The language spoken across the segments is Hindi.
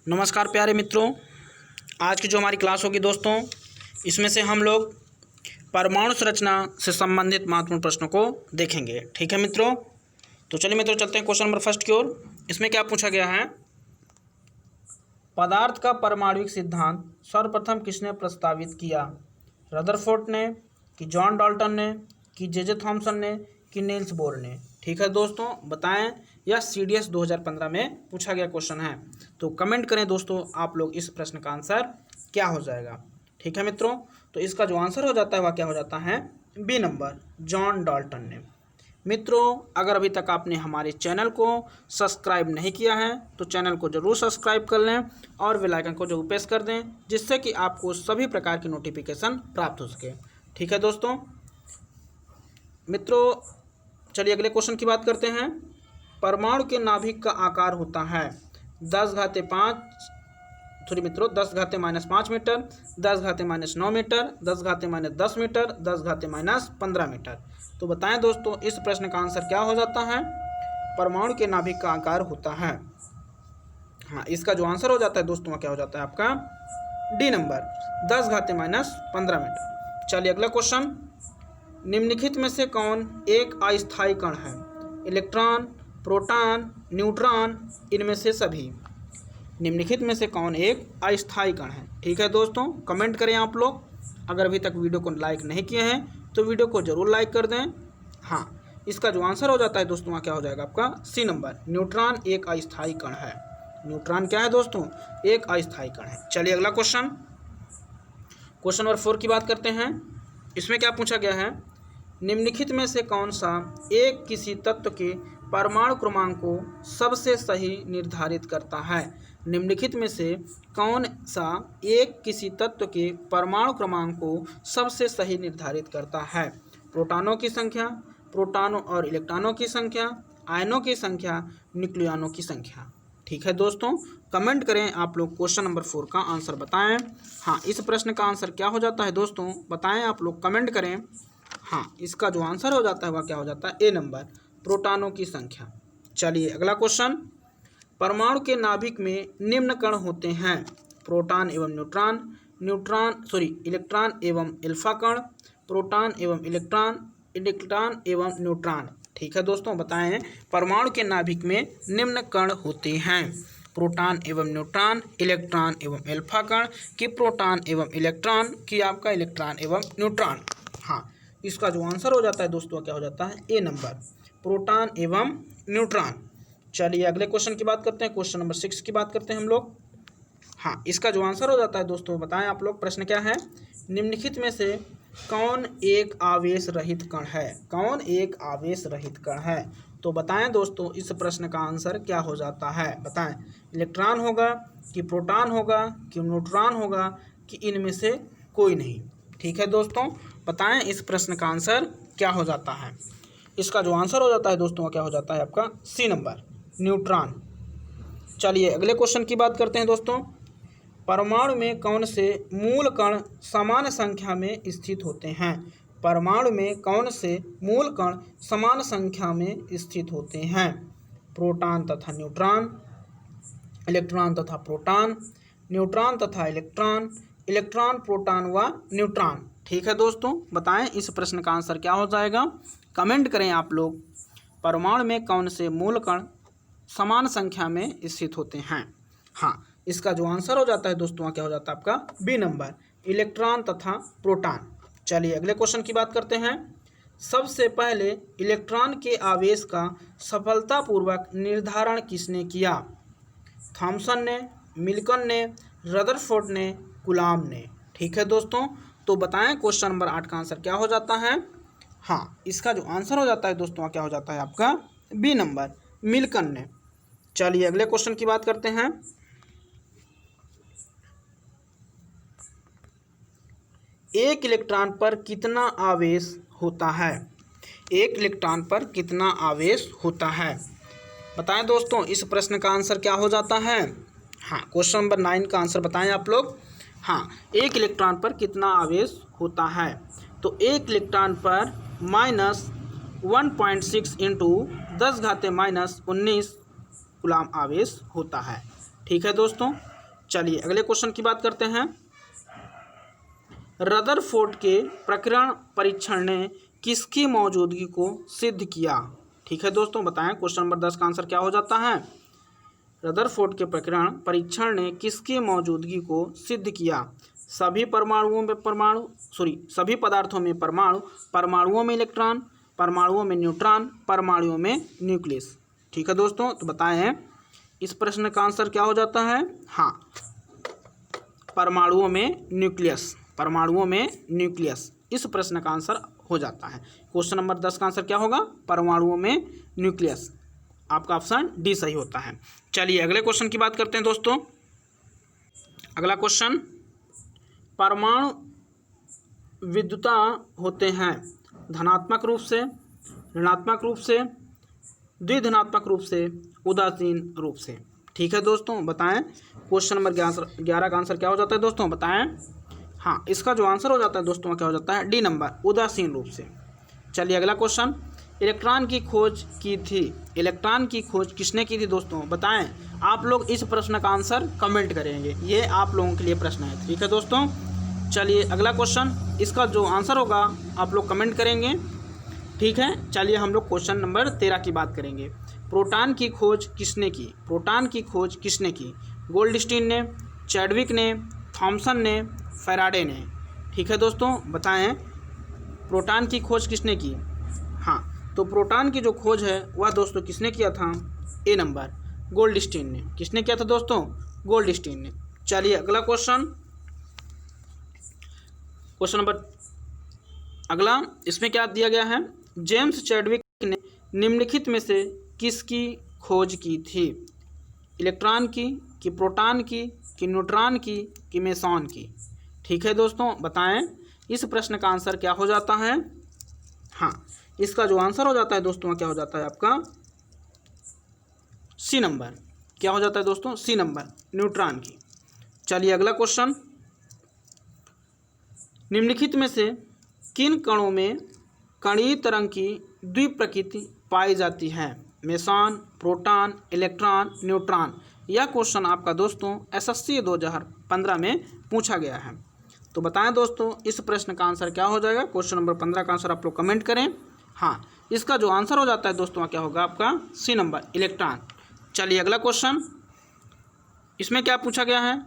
नमस्कार प्यारे मित्रों, आज की जो हमारी क्लास होगी दोस्तों, इसमें से हम लोग परमाणु संरचना से संबंधित महत्वपूर्ण प्रश्नों को देखेंगे। ठीक है मित्रों, तो चलिए मित्रों चलते हैं क्वेश्चन नंबर फर्स्ट की ओर। इसमें क्या पूछा गया है, पदार्थ का परमाणुविक सिद्धांत सर्वप्रथम किसने प्रस्तावित किया? रदरफोर्ड ने, कि जॉन डाल्टन ने, कि जे थॉमसन ने, कि नील्स बोर ने? ठीक है दोस्तों, बताएं। यह CDS 2015 में पूछा गया क्वेश्चन है, तो कमेंट करें दोस्तों आप लोग इस प्रश्न का आंसर क्या हो जाएगा। ठीक है मित्रों, तो इसका जो आंसर हो जाता है वह क्या हो जाता है, बी नंबर, जॉन डाल्टन ने। मित्रों, अगर अभी तक आपने हमारे चैनल को सब्सक्राइब नहीं किया है तो चैनल को जरूर सब्सक्राइब कर लें और बेल आइकन को जरूर प्रेस कर दें, जिससे कि आपको सभी प्रकार की नोटिफिकेशन प्राप्त हो सके। ठीक है दोस्तों, मित्रों चलिए अगले क्वेश्चन की बात करते हैं। परमाणु के नाभिक का आकार होता है 10⁻⁻5 मीटर, 10⁻⁻9 मीटर, 10⁻⁻10 मीटर, 10⁻⁻15 मीटर। तो बताएं दोस्तों इस प्रश्न का आंसर क्या हो जाता है। परमाणु के नाभिक का आकार होता है, हाँ, इसका जो आंसर हो जाता है दोस्तों वह क्या हो जाता है आपका, डी नंबर, 10⁻15 मीटर। चलिए अगला क्वेश्चन, निम्नलिखित में से कौन एक अस्थायी कण है? इलेक्ट्रॉन, प्रोटॉन, न्यूट्रॉन, इनमें से सभी। निम्नलिखित में से कौन एक अस्थायी कण है? ठीक है दोस्तों, कमेंट करें आप लोग। अगर अभी तक वीडियो को लाइक नहीं किए हैं तो वीडियो को जरूर लाइक कर दें। हाँ, इसका जो आंसर हो जाता है दोस्तों वहाँ क्या हो जाएगा आपका, सी नंबर, न्यूट्रॉन एक अस्थायी कण है। न्यूट्रॉन क्या है दोस्तों, एक अस्थायी कण है। चलिए अगला क्वेश्चन, क्वेश्चन नंबर 4 की बात करते हैं। इसमें क्या पूछा गया है, निम्नलिखित में से कौन सा एक किसी तत्व के परमाणु क्रमांक को सबसे सही निर्धारित करता है? निम्नलिखित में से कौन सा एक किसी तत्व के परमाणु क्रमांक को सबसे सही निर्धारित करता है? प्रोटॉनों की संख्या, प्रोटॉनों और इलेक्ट्रॉनों की संख्या, आयनों की संख्या, न्यूक्लियनों की संख्या। ठीक है दोस्तों, कमेंट करें आप लोग, क्वेश्चन नंबर 4 का आंसर बताएं। हाँ, इस प्रश्न का आंसर क्या हो जाता है दोस्तों, बताएं आप लोग, कमेंट करें। हाँ, इसका जो आंसर हो जाता है वह क्या हो जाता है, ए नंबर, प्रोटॉनों की संख्या। चलिए अगला क्वेश्चन, परमाणु के नाभिक में निम्न कण होते हैं, प्रोटॉन एवं इलेक्ट्रॉन एवं अल्फा कण, प्रोटॉन एवं इलेक्ट्रॉन एवं न्यूट्रॉन। ठीक है दोस्तों, बताएं परमाणु के नाभिक में निम्न कण होते हैं, प्रोटॉन एवं न्यूट्रॉन, इलेक्ट्रॉन एवं अल्फा कण, कि प्रोटॉन एवं इलेक्ट्रॉन, कि आपका इलेक्ट्रॉन एवं न्यूट्रॉन। हाँ, इसका जो आंसर हो जाता है दोस्तों क्या हो जाता है, ए नंबर, प्रोटॉन एवं न्यूट्रॉन। चलिए अगले क्वेश्चन की बात करते हैं, क्वेश्चन नंबर 6 की बात करते हैं हम लोग। हाँ, इसका जो आंसर हो जाता है दोस्तों, बताएं आप लोग, प्रश्न क्या है, निम्नलिखित में से कौन एक आवेश रहित कण है? कौन एक आवेश रहित कण है? तो बताएं दोस्तों इस प्रश्न का आंसर क्या हो जाता है, बताएं। इलेक्ट्रॉन होगा, कि प्रोटॉन होगा, कि न्यूट्रॉन होगा, कि इनमें से कोई नहीं? ठीक है दोस्तों, बताएं इस प्रश्न का आंसर क्या हो जाता है। इसका जो आंसर हो जाता है दोस्तों वह क्या हो जाता है आपका, सी नंबर, न्यूट्रॉन। चलिए अगले क्वेश्चन की बात करते हैं दोस्तों, परमाणु में कौन से मूल कण समान संख्या में स्थित होते हैं? परमाणु में कौन से मूल कण समान संख्या में स्थित होते हैं? प्रोटॉन तथा न्यूट्रॉन, इलेक्ट्रॉन तथा प्रोटॉन, न्यूट्रॉन तथा इलेक्ट्रॉन, इलेक्ट्रॉन, प्रोटॉन व न्यूट्रॉन। ठीक है दोस्तों, बताएं इस प्रश्न का आंसर क्या हो जाएगा, कमेंट करें आप लोग। परमाणु में कौन से मूल कण समान संख्या में स्थित होते हैं? हाँ, इसका जो आंसर हो जाता है दोस्तों क्या हो जाता है आपका, बी नंबर, इलेक्ट्रॉन तथा प्रोटॉन। चलिए अगले क्वेश्चन की बात करते हैं। सबसे पहले इलेक्ट्रॉन के आवेश का सफलतापूर्वक निर्धारण किसने किया? थॉमसन ने, मिल्कन ने, रदरफोर्ड ने, कूलॉम ने। ठीक है दोस्तों, तो बताएं क्वेश्चन नंबर 8 का आंसर क्या हो जाता है। हाँ, इसका जो आंसर हो जाता है दोस्तों क्या हो जाता है आपका, बी नंबर, मिल्कन ने। चलिए अगले क्वेश्चन की बात करते हैं। एक इलेक्ट्रॉन पर कितना आवेश होता है? एक इलेक्ट्रॉन पर कितना आवेश होता है? बताएं दोस्तों इस प्रश्न का आंसर क्या हो जाता है। हाँ, क्वेश्चन नंबर 9 का आंसर बताएं आप लोग। हाँ, एक इलेक्ट्रॉन पर कितना आवेश होता है? तो एक इलेक्ट्रॉन पर -1.6 इंटू 10⁻⁻19 कूलॉम आवेश होता है। ठीक है दोस्तों, चलिए अगले क्वेश्चन की बात करते हैं। रदरफोर्ड के प्रकीर्णन परीक्षण ने किसकी मौजूदगी को सिद्ध किया? ठीक है दोस्तों, बताएं क्वेश्चन नंबर 10 का आंसर क्या हो जाता है। रदरफोर्ड के प्रकीर्णन परीक्षण ने किसकी मौजूदगी को सिद्ध किया? सभी सभी पदार्थों में परमाणु, परमाणुओं में इलेक्ट्रॉन, परमाणुओं में न्यूट्रॉन, परमाणुओं में न्यूक्लियस। ठीक है दोस्तों, तो बताएं इस प्रश्न का आंसर क्या हो जाता है। हाँ, परमाणुओं में न्यूक्लियस, परमाणुओं में न्यूक्लियस इस प्रश्न का आंसर हो जाता है। क्वेश्चन नंबर 10 का आंसर क्या होगा? परमाणुओं में न्यूक्लियस। आपका ऑप्शन डी सही होता है। चलिए अगले क्वेश्चन की बात करते हैं दोस्तों। अगला क्वेश्चन, परमाणु विद्युता होते हैं धनात्मक रूप से, ऋणात्मक रूप से, द्विधनात्मक रूप से, उदासीन रूप से। ठीक है दोस्तों, बताएं क्वेश्चन नंबर 11 का आंसर क्या हो जाता है दोस्तों, बताएं। हाँ, इसका जो आंसर हो जाता है दोस्तों क्या हो जाता है? डी नंबर, उदासीन रूप से। चलिए अगला क्वेश्चन, इलेक्ट्रॉन की खोज की थी, इलेक्ट्रॉन की खोज किसने की थी दोस्तों, बताएं। आप लोग इस प्रश्न का आंसर कमेंट करेंगे, ये आप लोगों के लिए प्रश्न है। ठीक है दोस्तों, चलिए अगला क्वेश्चन, इसका जो आंसर होगा आप लोग कमेंट करेंगे। ठीक है, चलिए हम लोग क्वेश्चन नंबर 13 की बात करेंगे। प्रोटॉन की खोज किसने की? प्रोटॉन की खोज किसने की? गोल्डस्टीन ने, चैडविक ने, थॉमसन ने, फैराडे ने। ठीक है दोस्तों, बताएं प्रोटॉन की खोज किसने की? हाँ, तो प्रोटॉन की जो खोज है वह दोस्तों किसने किया था? ए नंबर, गोल्डस्टीन ने। किसने किया था दोस्तों? गोल्डस्टीन ने। चलिए अगला क्वेश्चन, क्वेश्चन नंबर अगला, इसमें क्या दिया गया है? जेम्स चैडविक ने निम्नलिखित में से किसकी खोज की थी? इलेक्ट्रॉन की, कि प्रोटॉन की, कि न्यूट्रॉन की, कि मेसॉन की। ठीक है दोस्तों, बताएं इस प्रश्न का आंसर क्या हो जाता है। हाँ, इसका जो आंसर हो जाता है दोस्तों क्या हो जाता है आपका? C number. क्या हो जाता है दोस्तों? सी नंबर, न्यूट्रॉन की। चलिए अगला क्वेश्चन, निम्नलिखित में से किन कणों में कणीय तरंग की द्विप्रकृति पाई जाती है? Meson, proton, electron, neutron. यह क्वेश्चन आपका दोस्तों SSC 2015 में पूछा गया है। तो बताएं दोस्तों इस प्रश्न का आंसर क्या हो जाएगा? क्वेश्चन नंबर 15 का आंसर आप लोग कमेंट करें। हाँ, इसका जो आंसर हो जाता है दोस्तों क्या होगा आपका? C number, electron. चलिए अगला क्वेश्चन, इसमें क्या पूछा गया है?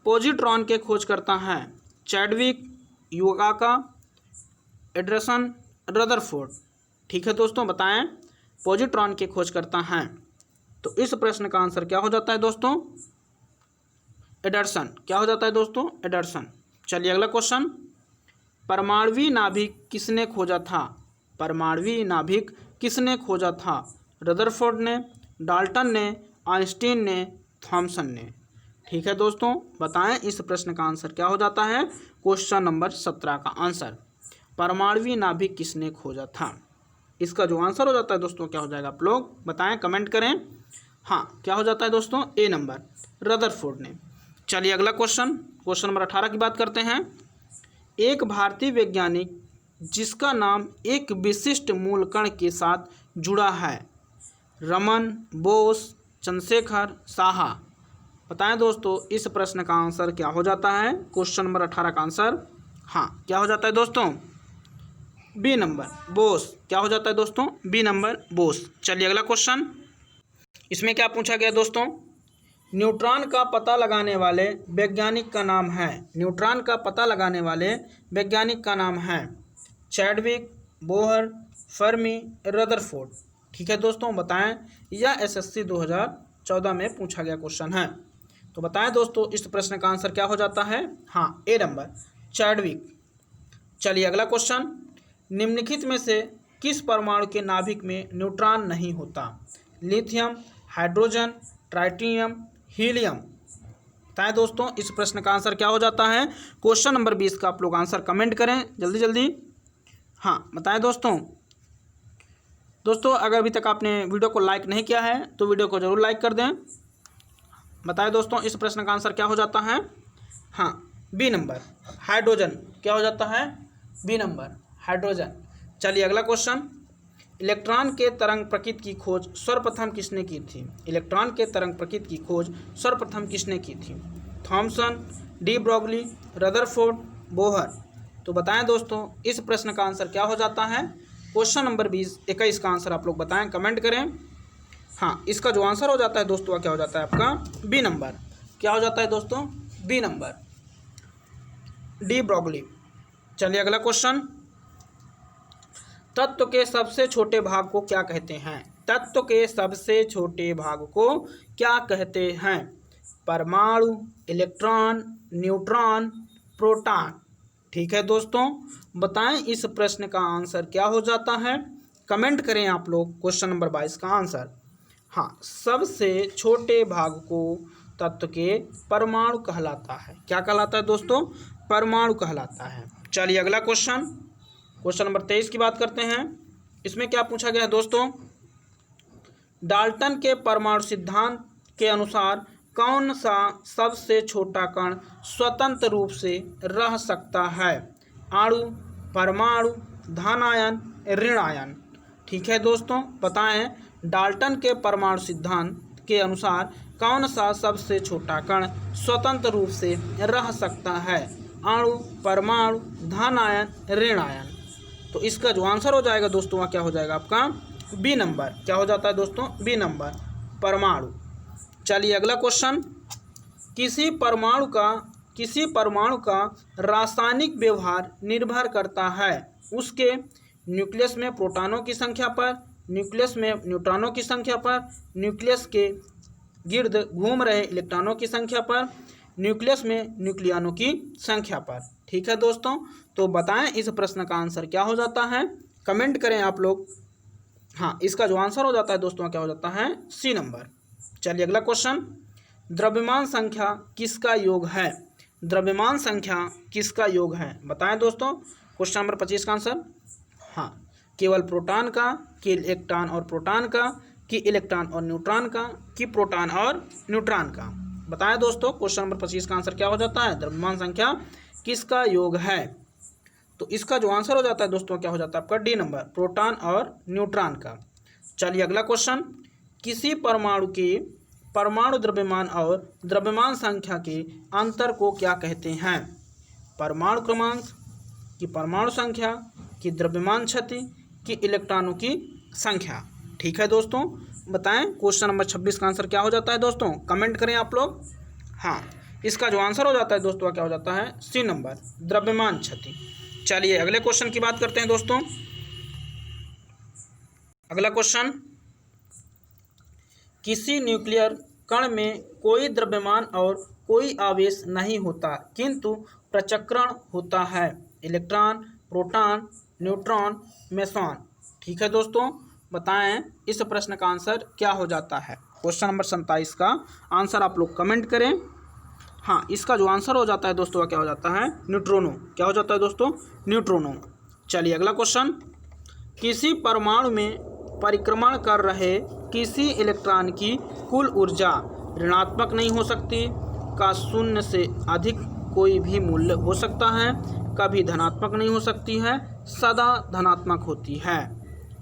पॉजिट्रॉन के खोज करता है चैडविक, युगाका, एंडरसन, रदरफोर्ड। ठीक है दोस्तों, बताएं पॉजिट्रॉन के खोज करता है। तो इस प्रश्न का आंसर क्या हो जाता है दोस्तों? एंडरसन। क्या हो जाता है दोस्तों? एंडरसन। चलिए अगला क्वेश्चन, परमाणुवीय नाभिक किसने खोजा था? परमाणुवीय नाभिक किसने खोजा था? रदरफोर्ड ने, डाल्टन ने, आइंस्टीन ने, थॉमसन ने। ठीक है दोस्तों, बताएं इस प्रश्न का आंसर क्या हो जाता है? क्वेश्चन नंबर 17 का आंसर, परमाणुवीय नाभिक किसने खोजा था। इसका जो आंसर हो जाता है दोस्तों क्या हो जाएगा? आप लोग बताएं, कमेंट करें। हाँ, क्या हो जाता है दोस्तों? ए नंबर, रदरफोर्ड ने। चलिए अगला क्वेश्चन, क्वेश्चन नंबर 18 की बात करते हैं। एक भारतीय वैज्ञानिक जिसका नाम एक विशिष्ट मूल कण के साथ जुड़ा है, रमन, बोस, चंद्रशेखर, साहा। बताएं दोस्तों इस प्रश्न का आंसर क्या हो जाता है? क्वेश्चन नंबर 18 का आंसर, हाँ, क्या हो जाता है दोस्तों? B number, Bose. क्या हो जाता है दोस्तों? B number, Bose. चलिए अगला क्वेश्चन, इसमें क्या पूछा गया दोस्तों? न्यूट्रॉन का पता लगाने वाले वैज्ञानिक का नाम है, न्यूट्रॉन का पता लगाने वाले वैज्ञानिक का नाम है चैडविक, बोहर, फर्मी, रदरफोर्ड। ठीक है दोस्तों, बताएं यह SSC 2014 में पूछा गया क्वेश्चन है। तो बताएं दोस्तों इस प्रश्न का आंसर क्या हो जाता है? हाँ, ए नंबर, चैडविक। चलिए अगला क्वेश्चन, निम्नलिखित में से किस परमाणु के नाभिक में न्यूट्रॉन नहीं होता? Lithium, hydrogen, tritium, helium. बताएं दोस्तों इस प्रश्न का आंसर क्या हो जाता है? क्वेश्चन नंबर 20 का आप लोग आंसर कमेंट करें जल्दी जल्दी। हाँ, बताएं दोस्तों अगर अभी तक आपने वीडियो को लाइक नहीं किया है तो वीडियो को जरूर लाइक कर दें। बताएं दोस्तों इस प्रश्न का आंसर क्या हो जाता है? हाँ, बी नंबर, हाइड्रोजन। क्या हो जाता है? B number, hydrogen. चलिए अगला क्वेश्चन, इलेक्ट्रॉन के तरंग प्रकृति की खोज सर्वप्रथम किसने की थी? इलेक्ट्रॉन के तरंग प्रकृति की खोज सर्वप्रथम किसने की थी? Thomson, de Broglie, Rutherford, Bohr. तो बताएं दोस्तों, इस प्रश्न का आंसर क्या हो जाता है? क्वेश्चन नंबर 21 का आंसर आप लोग बताएं, कमेंट करें। हाँ, इसका जो आंसर हो जाता है दोस्तों क्या हो जाता है आपका? B number. क्या हो जाता है दोस्तों? B number, de Broglie अगला क्वेश्चन, तत्व के सबसे छोटे भाग को क्या कहते हैं? तत्व के सबसे छोटे भाग को क्या कहते हैं? परमाणु, इलेक्ट्रॉन, न्यूट्रॉन, प्रोटॉन। ठीक है दोस्तों, बताएं इस प्रश्न का आंसर क्या हो जाता है? कमेंट करें आप लोग क्वेश्चन नंबर 22 का आंसर। हाँ, सबसे छोटे भाग को तत्व के परमाणु कहलाता है। क्या कहलाता है दोस्तों? परमाणु कहलाता है। चलिए अगला क्वेश्चन, क्वेश्चन नंबर 23 की बात करते हैं। इसमें क्या पूछा गया है दोस्तों? डाल्टन के परमाणु सिद्धांत के अनुसार कौन सा सबसे छोटा कण स्वतंत्र रूप से रह सकता है? अणु, परमाणु, धनायन, ऋणायन। ठीक है दोस्तों, बताएं डाल्टन के परमाणु सिद्धांत के अनुसार कौन सा सबसे छोटा कण स्वतंत्र रूप से रह सकता है? अणु, परमाणु, धनायन, ऋणायन। तो इसका जो आंसर हो जाएगा दोस्तों वह क्या हो जाएगा आपका? B number. क्या हो जाता है दोस्तों? बी नंबर, परमाणु। चलिए अगला क्वेश्चन, किसी परमाणु का रासायनिक व्यवहार निर्भर करता है उसके न्यूक्लियस में प्रोटॉनों की संख्या पर, न्यूक्लियस में न्यूट्रॉनों की संख्या पर, न्यूक्लियस के गिर्द घूम रहे इलेक्ट्रॉनों की संख्या पर, न्यूक्लियस में न्यूक्लियनों की संख्या पर। ठीक है दोस्तों, तो बताएं इस प्रश्न का आंसर क्या हो जाता है? कमेंट करें आप लोग। हाँ, इसका जो आंसर हो जाता है दोस्तों क्या हो जाता है? C number. चलिए अगला क्वेश्चन, द्रव्यमान संख्या किसका योग है? द्रव्यमान संख्या किसका योग है? बताएं दोस्तों क्वेश्चन नंबर 25 का आंसर। हाँ, केवल प्रोटॉन का, कि इलेक्ट्रॉन और प्रोटॉन का, कि इलेक्ट्रॉन और न्यूट्रॉन का, कि प्रोटॉन और न्यूट्रॉन का। बताएं दोस्तों क्वेश्चन नंबर 25 का आंसर क्या हो जाता है? द्रव्यमान संख्या किसका योग है? तो इसका जो आंसर हो जाता है दोस्तों क्या हो जाता है आपका? डी नंबर, प्रोटॉन और न्यूट्रॉन का। चलिए अगला क्वेश्चन, किसी परमाणु के परमाणु द्रव्यमान और द्रव्यमान संख्या के अंतर को क्या कहते हैं? परमाणु क्रमांक, कि परमाणु संख्या, कि द्रव्यमान क्षति, कि इलेक्ट्रॉनों की संख्या। ठीक है दोस्तों, बताएं क्वेश्चन नंबर 26 का आंसर क्या हो जाता है दोस्तों? कमेंट करें आप लोग। हाँ, इसका जो आंसर हो जाता है दोस्तों क्या हो जाता है? सी नंबर, द्रव्यमान क्षति। चलिए अगले क्वेश्चन की बात करते हैं दोस्तों। अगला क्वेश्चन, किसी न्यूक्लियर कण में कोई द्रव्यमान और कोई आवेश नहीं होता किंतु प्रचक्रण होता है। Electron, proton, neutron, meson. ठीक है दोस्तों, बताएं इस प्रश्न का आंसर क्या हो जाता है? क्वेश्चन नंबर 27 का आंसर आप लोग कमेंट करें। हाँ, इसका जो आंसर हो जाता है दोस्तों क्या हो जाता है? न्यूट्रोनो। क्या हो जाता है दोस्तों? न्यूट्रोनो। चलिए अगला क्वेश्चन, किसी परमाणु में परिक्रमण कर रहे किसी इलेक्ट्रॉन की कुल ऊर्जा ऋणात्मक नहीं हो सकती, का शून्य से अधिक कोई भी मूल्य हो सकता है, कभी धनात्मक नहीं हो सकती है, सदा धनात्मक होती है।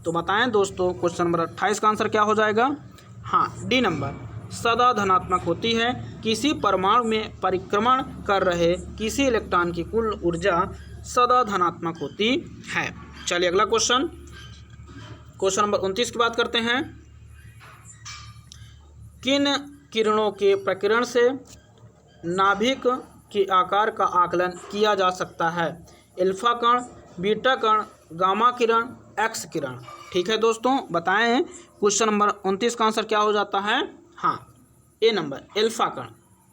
तो बताएं दोस्तों क्वेश्चन नंबर 28 का आंसर क्या हो जाएगा? हाँ, डी नंबर, सदा धनात्मक होती है। किसी परमाणु में परिक्रमण कर रहे किसी इलेक्ट्रॉन की कुल ऊर्जा सदा धनात्मक होती है। चलिए अगला क्वेश्चन, क्वेश्चन नंबर 29 की बात करते हैं। किन किरणों के प्रकीर्ण से नाभिक के आकार का आकलन किया जा सकता है? अल्फा कण, बीटा कण, गामा किरण, एक्स किरण। ठीक है दोस्तों, बताएं क्वेश्चन नंबर 29 का आंसर क्या हो जाता है? हाँ, ए नंबर, अल्फा कण।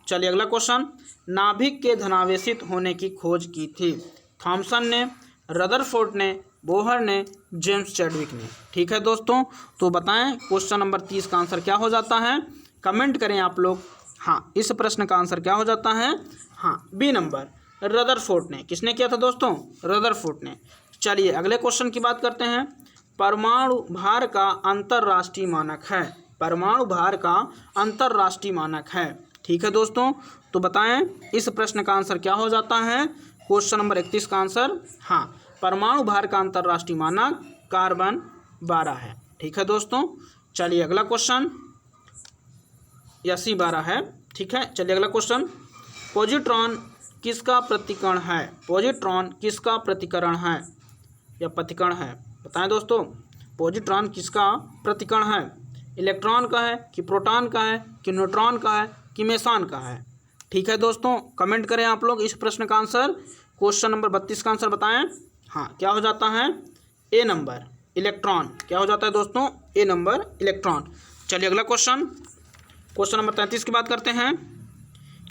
चलिए अगला क्वेश्चन, नाभिक के धनावेशित होने की खोज की थी थॉमसन ने, रदरफोर्ड ने, बोहर ने, जेम्स चैडविक ने। ठीक है दोस्तों, तो बताएं क्वेश्चन नंबर 30 का आंसर क्या हो जाता है? कमेंट करें आप लोग। हाँ, इस प्रश्न का आंसर क्या हो जाता है? हाँ, बी नंबर, रदरफोर्ड ने। किसने किया था दोस्तों? रदरफोर्ड ने। चलिए अगले क्वेश्चन की बात करते हैं। परमाणु भार का अंतर्राष्ट्रीय मानक है। परमाणु भार का अंतर्राष्ट्रीय मानक है। ठीक है दोस्तों, तो बताएं इस प्रश्न का आंसर क्या हो जाता है? क्वेश्चन नंबर 31 का आंसर, हाँ, परमाणु भार का अंतर्राष्ट्रीय मानक कार्बन 12 है। ठीक है दोस्तों, चलिए अगला क्वेश्चन, या C12 है। ठीक है, चलिए अगला क्वेश्चन, पॉजिट्रॉन किसका प्रतिकरण है? पॉजिट्रॉन किसका प्रतिकरण है या प्रतिकरण है? बताएं दोस्तों, पॉजिट्रॉन किसका प्रतिकरण है? इलेक्ट्रॉन का है कि प्रोटॉन का है कि न्यूट्रॉन का है कि मेसॉन का है? ठीक है दोस्तों, कमेंट करें आप लोग इस प्रश्न का आंसर। क्वेश्चन नंबर 32 का आंसर बताएं। हाँ, क्या हो जाता है? ए नंबर इलेक्ट्रॉन। क्या हो जाता है दोस्तों? ए नंबर इलेक्ट्रॉन। चलिए अगला क्वेश्चन, क्वेश्चन नंबर 33 की बात करते हैं।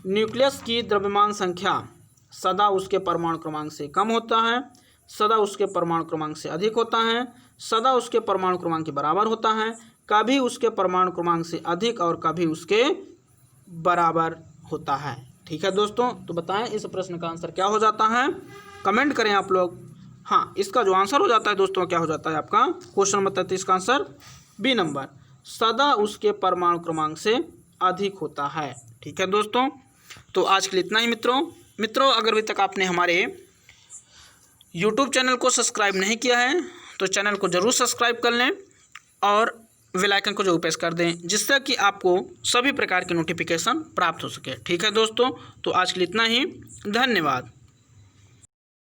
न्यूक्लियस की द्रव्यमान संख्या सदा उसके परमाणु क्रमांक से कम होता है, सदा उसके परमाणु क्रमांक से अधिक होता है, सदा उसके परमाणु क्रमांक के बराबर होता है, कभी उसके परमाणु क्रमांक से अधिक और कभी उसके बराबर होता है। ठीक है दोस्तों, तो बताएं इस प्रश्न का आंसर क्या हो जाता है? कमेंट करें आप लोग। हाँ, इसका जो आंसर हो जाता है दोस्तों, क्या हो जाता है आपका? क्वेश्चन नंबर 33 का आंसर बी नंबर, सदा उसके परमाणु क्रमांक से अधिक होता है। ठीक है दोस्तों, तो आज के लिए इतना ही मित्रों, अगर अभी तक आपने हमारे YouTube चैनल को सब्सक्राइब नहीं किया है तो चैनल को ज़रूर सब्सक्राइब कर लें और बेल आइकन को जरूर प्रेस कर दें, जिससे कि आपको सभी प्रकार के नोटिफिकेशन प्राप्त हो सके। ठीक है दोस्तों, तो आज के लिए इतना ही, धन्यवाद।